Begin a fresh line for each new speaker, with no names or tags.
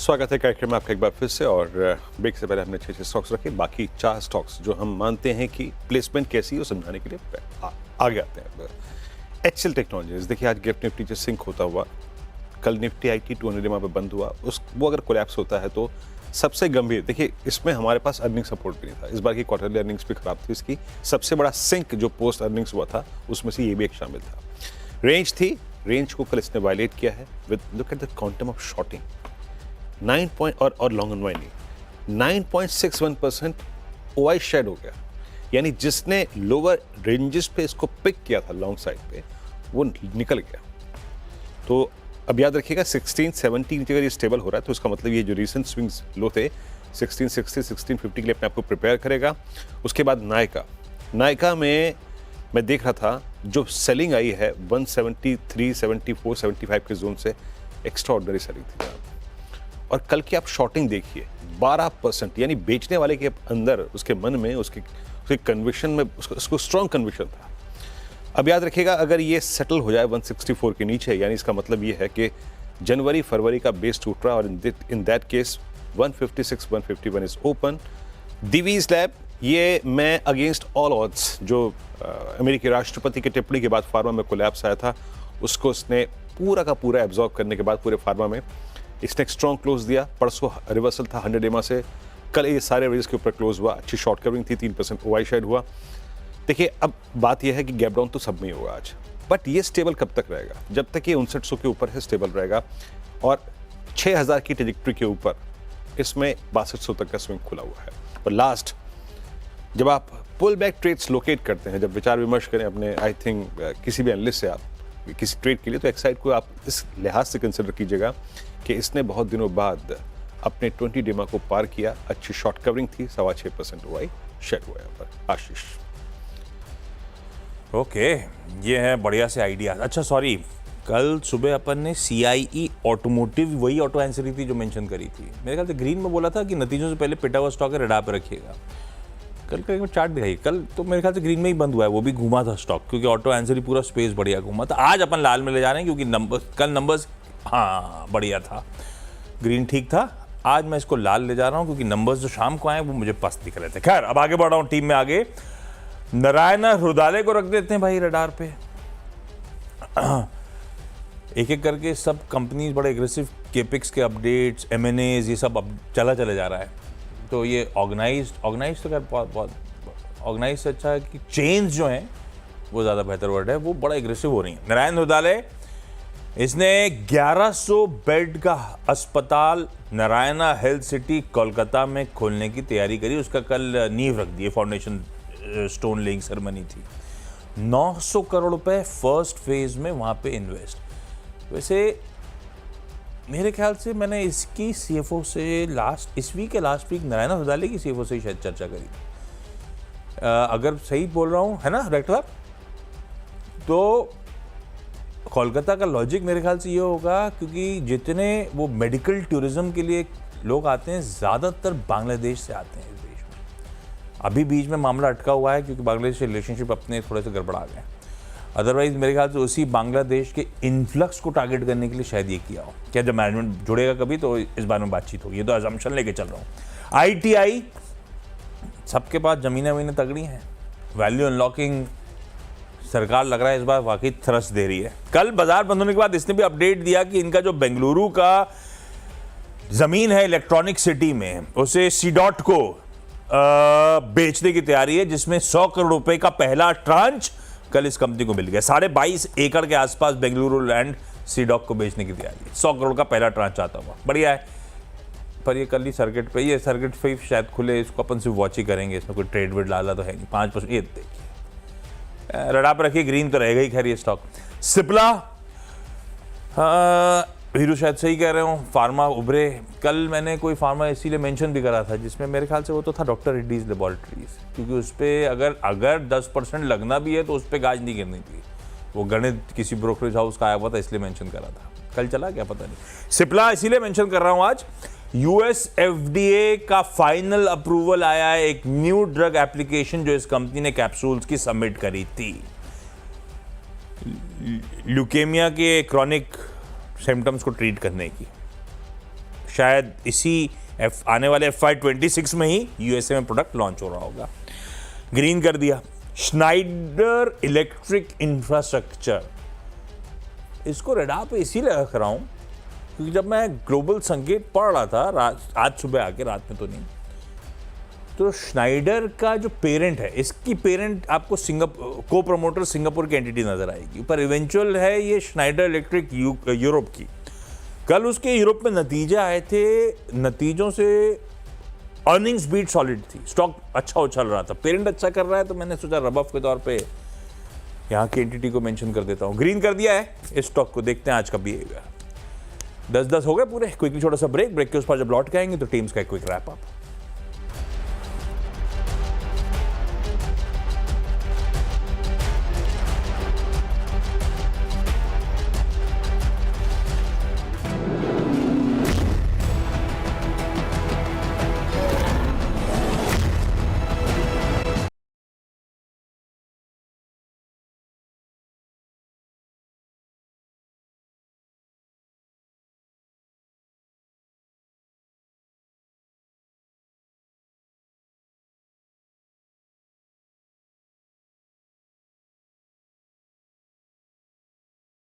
स्वागत है कार्यक्रम में आपका एक बार फिर से। और ब्रेक से पहले हमने 6 स्टॉक्स रखे, बाकी 4 स्टॉक्स जो हम मानते हैं कि प्लेसमेंट कैसी है वो समझाने के लिए आगे आते हैं। HCL टेक्नोलॉजीज, देखिए आज गिफ्ट निफ्टी जो सिंक होता हुआ, कल निफ्टी आई थी 200 EMA पे बंद हुआ, वो अगर कोलैप्स होता है तो सबसे गंभीर, देखिए इसमें हमारे पास अर्निंग सपोर्ट भी नहीं था, इस बार की क्वार्टरली अर्निंग्स भी खराब थी, इसकी सबसे बड़ा सिंक जो पोस्ट अर्निंग्स हुआ था उसमें से ये भी एक शामिल था। रेंज थी, रेंज को कल इसने वायलेट किया है with look at the quantum of shorting 9 point और लॉन्ग अनवाइंड नहीं 9.61% ओआई शेड हो गया, यानी जिसने लोअर रेंजेस पे इसको पिक किया था लॉन्ग साइड पे वो निकल गया। तो अब याद रखिएगा 1670 अगर ये स्टेबल हो रहा है तो इसका मतलब ये जो रिसेंट स्विंग्स लो थे 1660 1650 के लिए अपने आपको प्रिपेयर करेगा। उसके बाद नायका में मैं देख रहा था जो सेलिंग आई है 173 74 75 के जोन से एक्स्ट्रा ऑर्डिनरी सेलिंग थी। और कल की आप शॉर्टिंग देखिए 12%, यानी बेचने वाले के अंदर उसके मन में उसके कन्विक्शन में उसको स्ट्रॉन्ग कन्विक्शन था। अब याद रखिएगा अगर ये सेटल हो जाए 164 के नीचे, यानी इसका मतलब ये है कि जनवरी फरवरी का बेस टूट रहा है और in that case 156 151 is open. Divi's lab, ये मैं अगेंस्ट ऑल ऑड्स जो अमेरिकी राष्ट्रपति की टिप्पणी के बाद फार्मा में कोलैप्स आया था उसको उसने पूरा का पूरा एब्जॉर्ब करने के बाद पूरे फार्मा में इसने एक स्ट्रॉन्ग क्लोज दिया। परसों रिवर्सल था 100 EMA से, कल ये सारे रेंज के ऊपर क्लोज हुआ, अच्छी शॉर्ट कवरिंग थी, 3% ओआई शेड हुआ। देखिए अब बात यह है कि गैप डाउन तो सब में ही होगा आज, बट ये स्टेबल कब तक रहेगा? जब तक ये 5900 के ऊपर है स्टेबल रहेगा और 6000 की ट्रेजेक्टरी के ऊपर इसमें 6200 तक का स्विंग खुला हुआ है। और लास्ट, जब आप पुल बैक ट्रेड्स लोकेट करते हैं, जब विचार विमर्श करें अपने, आई थिंक किसी भी एनालिस्ट से आप किसी ट्रेड के लिए, तो एक्साइड को आप इस लिहाज से कंसिडर कीजिएगा कि इसने बहुत दिनों बाद अपने 20 EMA को पार किया, अच्छी शॉर्ट कवरिंग थी, 6.25% ओआई शेड हुआ यहाँ पर। आशीष
ओके, ये है बढ़िया से आइडिया। अच्छा सॉरी, कल सुबह अपन ने CIE ऑटोमोटिव, वही ऑटो एंसरी थी जो मेंशन करी थी, मेरे ख्याल से ग्रीन में बोला था कि नतीजों से पहले पिटा हुआ स्टॉक है, रडार पे रखिएगा। कल का एक बार चार्ट दिखाई, कल तो मेरे ख्याल से ग्रीन में ही बंद हुआ है, वो भी घूमा था स्टॉक, क्योंकि ऑटो एंसरी पूरा स्पेस बढ़िया घूमा था। आज अपन लाल में ले जा रहे हैं क्योंकि कल नंबर्स हाँ बढ़िया था, ग्रीन ठीक था, आज मैं इसको लाल ले जा रहा हूँ क्योंकि नंबर्स जो शाम को आए वो मुझे पस्त दिख रहे थे। खैर अब आगे बढ़ रहा हूँ टीम में आगे। नारायण हृदयालय को रख देते हैं भाई रडार पे। एक एक करके सब कंपनीज बड़े एग्रेसिव केपिक्स के अपडेट्स, M&As, ये सब अब चले जा रहा है। तो ये ऑर्गेनाइज तो खैर बहुत ऑर्गेनाइज से अच्छा है कि चेन्स जो हैं वो ज़्यादा बेहतर वर्ड है, वो बड़ा एग्रेसिव हो रही है। नारायण हृदयालय, इसने 1100 बेड का अस्पताल नारायणा हेल्थ सिटी कोलकाता में खोलने की तैयारी करी। उसका कल नींव रख दी, फाउंडेशन स्टोन लेइंग सेरेमनी थी। 900 करोड़ रुपए फर्स्ट फेज में वहां पे इन्वेस्ट। वैसे मेरे ख्याल से मैंने इसकी CFO से इस वीक के लास्ट वीक नारायण हृदयालय की CFO से ही शायद चर्चा करी थी, अगर सही बोल रहा हूँ, है ना डायरेक्टर? तो कोलकाता का लॉजिक मेरे ख्याल से ये होगा क्योंकि जितने वो मेडिकल टूरिज्म के लिए लोग आते हैं ज़्यादातर बांग्लादेश से आते हैं इस देश में। अभी बीच में मामला अटका हुआ है क्योंकि बांग्लादेश से रिलेशनशिप अपने थोड़े से गड़बड़ा गए, अदरवाइज मेरे ख्याल से उसी बांग्लादेश के इन्फ्लक्स को टारगेट करने के लिए शायद ये किया हो। क्या जब मैनेजमेंट जुड़ेगा कभी तो इस बारे में बातचीत होगी, ये तो अजम्पशन लेके चल रहा हूँ। ITI, सबके पास जमीनें वमीनें तगड़ी हैं, वैल्यू अनलॉकिंग सरकार लग रहा है इस बार वाकई थ्रस्ट दे रही है। कल बाजार बंद होने के बाद इसने भी अपडेट दिया कि इनका जो बेंगलुरु का जमीन है इलेक्ट्रॉनिक सिटी में, उसे CDOT को बेचने की तैयारी है, जिसमें 100 करोड़ रुपए का पहला ट्रांच कल इस कंपनी को मिल गया। 22.5 एकड़ के आसपास बेंगलुरु लैंड CDOT को बेचने की तैयारी है, 100 करोड़ का पहला ट्रांच आता हुआ, बढ़िया है। पर ये कल ही सर्किट पे, ये सर्किट पे शायद खुले, इसको अपन सिर्फ वॉच ही करेंगे, इसमें कोई ट्रेड वेड लाला तो है नहीं। 5% ये देखिए रडा पर रखिए, ग्रीन तो रहेगा ही खैर ये स्टॉक। सिप्ला, हीरो शायद सही कह रहे हो, फार्मा उभरे। कल मैंने कोई फार्मा इसीलिए मेंशन भी करा था जिसमें मेरे ख्याल से वो तो था डॉक्टर रेड्डीज लेबोरेटरीज, क्योंकि उस पर अगर 10% लगना भी है तो उस पर गाज नहीं गिरनी थी। वो गणित किसी ब्रोकरेज हाउस का आया हुआ था इसलिए मेंशन करा था, कल चला क्या पता नहीं। सिप्ला इसीलिए मेंशन कर रहा हूँ आज, US FDA का फाइनल अप्रूवल आया है एक न्यू ड्रग एप्लीकेशन जो इस कंपनी ने कैप्सूल्स की सबमिट करी थी। ल्यूकेमिया के क्रॉनिक सिम्टम्स को ट्रीट करने की। शायद इसी आने वाले FY26 में ही USA में प्रोडक्ट लॉन्च हो रहा होगा। ग्रीन कर दिया। स्नाइडर इलेक्ट्रिक इंफ्रास्ट्रक्चर, इसको रेडा पे इसीलिए रख रहा हूँ क्योंकि जब मैं ग्लोबल संकेत पढ़ रहा था आज सुबह आके, रात में तो नहीं, तो स्नाइडर का जो पेरेंट है, इसकी पेरेंट आपको को प्रमोटर सिंगापुर की एंटिटी नजर आएगी, पर इवेंचुअल है ये स्नाइडर इलेक्ट्रिक यूरोप की। कल उसके यूरोप में नतीजे आए थे, नतीजों से अर्निंग्स बीट सॉलिड थी, स्टॉक अच्छा उछल रहा था, पेरेंट अच्छा कर रहा है, तो मैंने सोचा रब ऑफ के तौर पे यहाँ की एंटिटी को मेंशन कर देता हूँ। ग्रीन कर दिया है इस स्टॉक को, देखते हैं आज का बिहेवियर। 10-10 हो गए पूरे। क्विकली छोटा सा ब्रेक के उस पर जब लौट के आएंगे तो टीम्स का एक क्विक रैप अप।